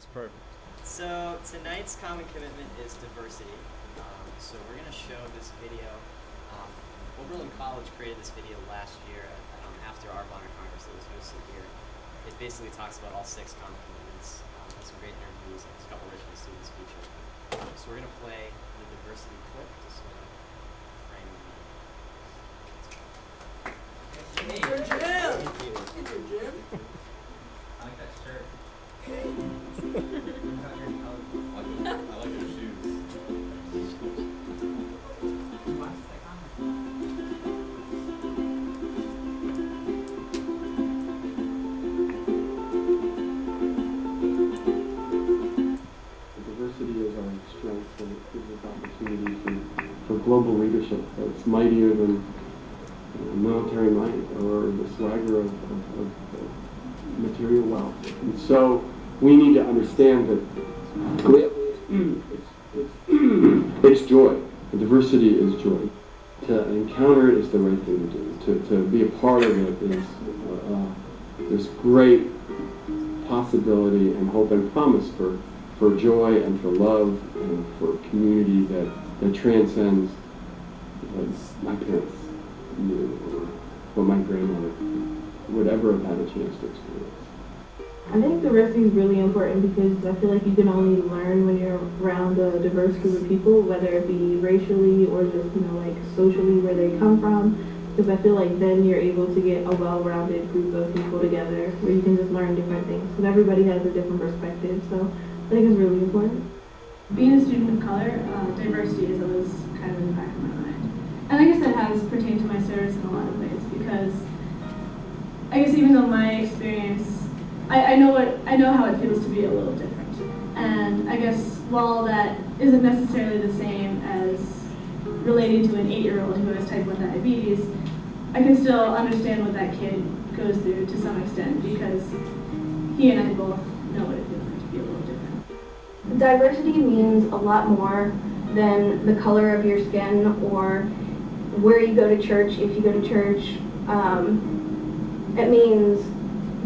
That's perfect. So tonight's common commitment is diversity. So we're going to show this video. Oberlin College created this video last year after our Bonner Congress that was hosted here. It basically talks about all 6 common commitments. Has some great interviews and a couple Richmond students featured. So we're going to play the diversity clip to sort of frame the meeting. Hey, Jim! thank you. Hey, Jim! I like that shirt. I like your shoes. Diversity is our strength, and it gives us opportunity for global leadership that's mightier than military might or the swagger of material wealth. And so we need to understand that it's joy. The diversity is joy. To encounter it is the right thing to do. To be a part of it is this great possibility and hope and promise for joy and for love and for community that transcends what my parents knew or what my grandmother would ever have had a chance to experience. I think diversity is really important because I feel like you can only learn when you're around a diverse group of people, whether it be racially or just, like socially where they come from. Because I feel like then you're able to get a well-rounded group of people together where you can just learn different things. Because everybody has a different perspective, so I think it's really important. Being a student of color, diversity is always kind of in the back of my mind. And I guess that has pertained to my service in a lot of ways because I guess even though my experience, I know how it feels to be a little different. And I guess while that isn't necessarily the same as relating to an 8-year-old who has type 1 diabetes, I can still understand what that kid goes through to some extent because he and I both know what it feels like to be a little different. Diversity means a lot more than the color of your skin or where you go to church, if you go to church. It means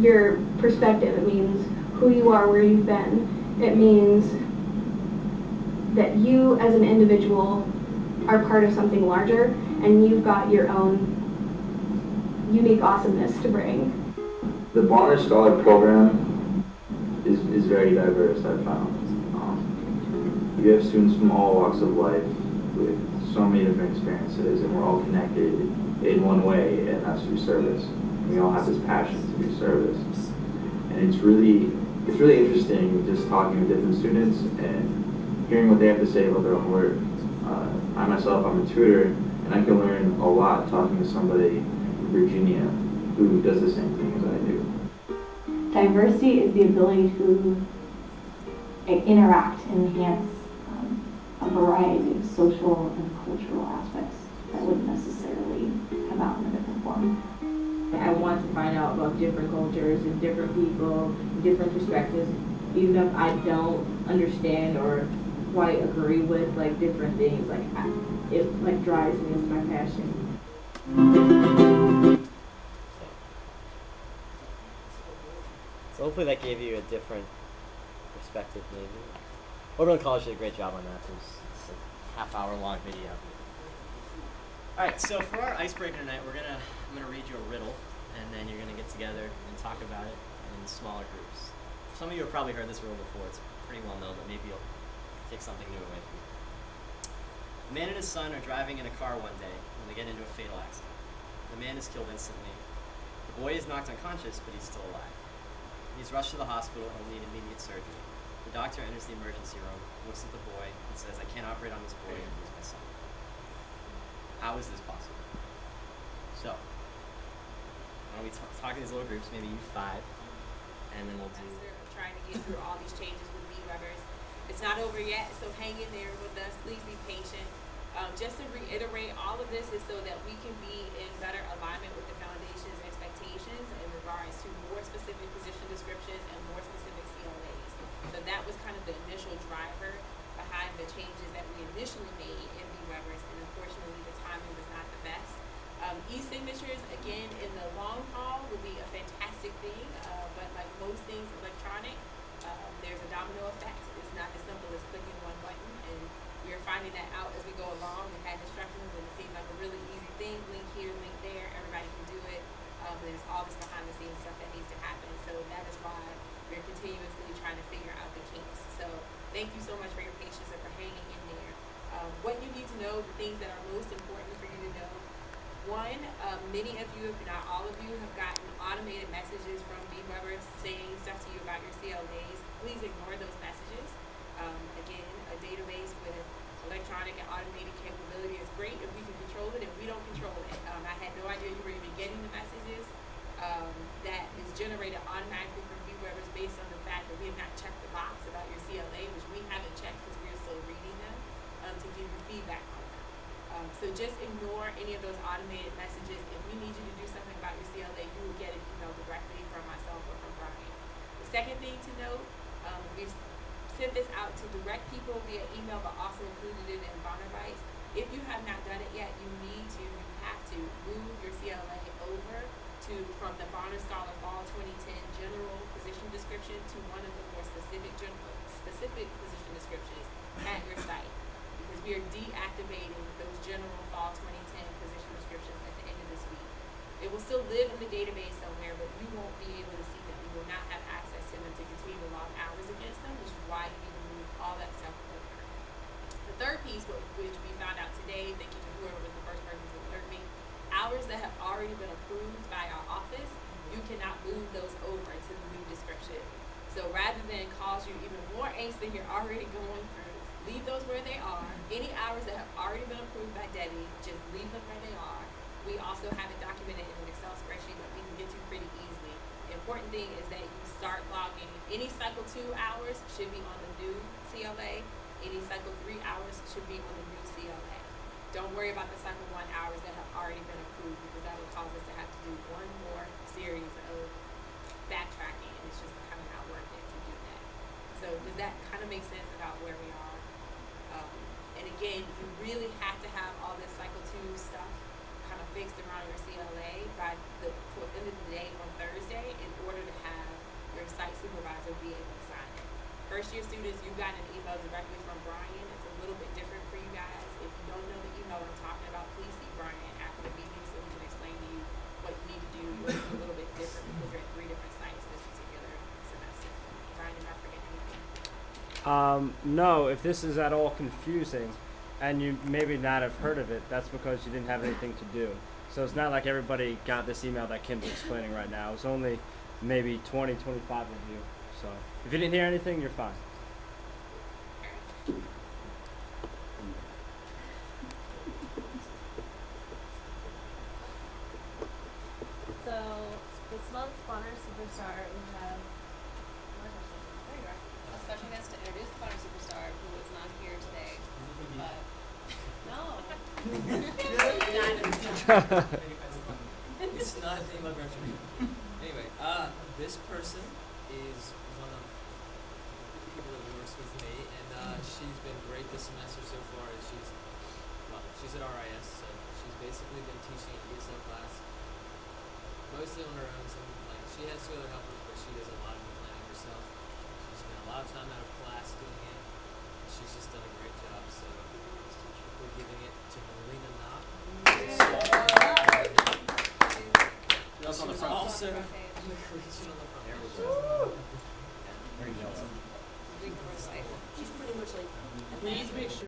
your perspective. It means who you are, where you've been. It means that you as an individual are part of something larger and you've got your own unique awesomeness to bring. The Bonner Scholar Program is very diverse, I've found. You have students from all walks of life with so many different experiences, and we're all connected in one way, and that's through service. We all have this passion to do service. And it's really interesting just talking with different students and hearing what they have to say about their own work. I myself, I'm a tutor, and I can learn a lot talking to somebody in Virginia who does the same thing as I do. Diversity is the ability to interact and enhance a variety of social and cultural aspects that wouldn't necessarily come out in a different form. I want to find out about different cultures and different people, different perspectives, even if I don't understand or quite agree with different things. It drives me. It's my passion. So hopefully that gave you a different perspective, maybe. Oberlin College did a great job on that. It's a half-hour-long video. All right, so for our icebreaker tonight, I'm gonna read you a riddle, and then you're gonna get together and talk about it in smaller groups. Some of you have probably heard this riddle before. It's pretty well known, but maybe you'll take something new away from it. A man and his son are driving in a car one day when they get into a fatal accident. The man is killed instantly. The boy is knocked unconscious, but he's still alive. He's rushed to the hospital and will need immediate surgery. The doctor enters the emergency room, looks at the boy, and says, "I can't operate on this boy and lose my son." How is this possible? So, why don't we talk in these little groups, maybe you 5, and then we'll do... Trying to get through all these changes with B-Rubbers. It's not over yet, so hang in there with us. Please be patient. Just to reiterate, all of this is so that we can be in better alignment with the Foundation's expectations in regards to more specific position descriptions and more specific CLAs. So that was kind of the initial driver behind the changes that we initially made in B-Rubbers, and unfortunately the timing was not the best. E-signatures, again, in the long haul will be a fantastic thing, but like most things electronic, there's a domino finding that out as we go along. We had instructions and it seemed like a really easy thing, link here, link there, everybody can do it. But there's all this behind the scenes stuff that needs to happen. So that is why we're continuously trying to figure out the kinks. So thank you so much for your patience and for hanging in there. What you need to know, the things that are most important for you to know. One, many of you, if not all of you, have gotten automated messages from VWeber saying stuff to you about your CLAs. Please ignore those messages. Again, a database with electronic and automated capability is great if we can control it, and we don't control it. I had no idea you were even getting the messages that is generated automatically from VWebers based on the fact that we have not checked the box about your CLA, which we haven't checked because we're still reading them to give you feedback on them. So just ignore any of those automated messages. If we need you to do something about your CLA, you will get an email directly from myself or from Brian. The second thing to note, we've sent this out to direct people via email, but also included it in Bonnerbites. If you have not done it yet, you have to move your CLA over from the Bonner Scholar Fall 2010 general position description to one of the more specific position descriptions at your site, because we are deactivating those general Fall 2010 position descriptions at the end of this week. It will still live in the database somewhere, but you won't be able to see them. You will not have access to them to continue to log hours against them, which is why you need to move all that stuff over. The third piece, which we found out today, thank you to whoever was the first person to alert me, hours that have already been approved by our office, you cannot move those over to the new description. So rather than cause you even more angst than you're already going through, leave those where they are. Any hours that have already been approved by Debbie, just leave them where they are. We also have it documented in an Excel spreadsheet that we can get to pretty easily. The important thing is that you start logging. Any cycle 2 hours should be on the new CLA. Any cycle 3 hours should be on the new CLA. Don't worry about the cycle 1 hours that have already been approved, because that will cause us to have to do one more series of backtracking, and it's just kind of not worth it to do that. So does that kind of make sense about where we are? And again, you really have to have all this cycle 2 stuff kind of fixed around your CLA by the end of the day on Thursday in order to have your site supervisor be able to sign it. First year students, you got an email directly from Brian. It's a little bit different for you guys. If you don't know the email I'm talking about, please see Brian after the meeting so he can explain to you what you need to do. It's a little bit different because you're at 3 different sites this particular semester. Brian, am I forgetting anything? No, if this is at all confusing and you maybe not have heard of it, that's because you didn't have anything to do. So it's not like everybody got this email that Kim's explaining right now. It's only maybe 20, 25 of you. So if you didn't hear anything, you're fine. So this month's Bonner Superstar, we have there you are. A special guest to introduce the Bonner Superstar, who is not here today. But no. It's not a thing about graduation. Anyway, this person is one of the people that works with me, and she's been great this semester so far. She's at RIS, so she's basically been teaching an ESL class mostly on her own. She has 2 other helpers, but she does a lot of the planning herself. She spent a lot of time out of class doing it, and she's just done a great job. So we're giving it to Melina Knopp. She's on the front. Also on the collegian on the front. There we go. There you go. She's pretty much like We need to make sure.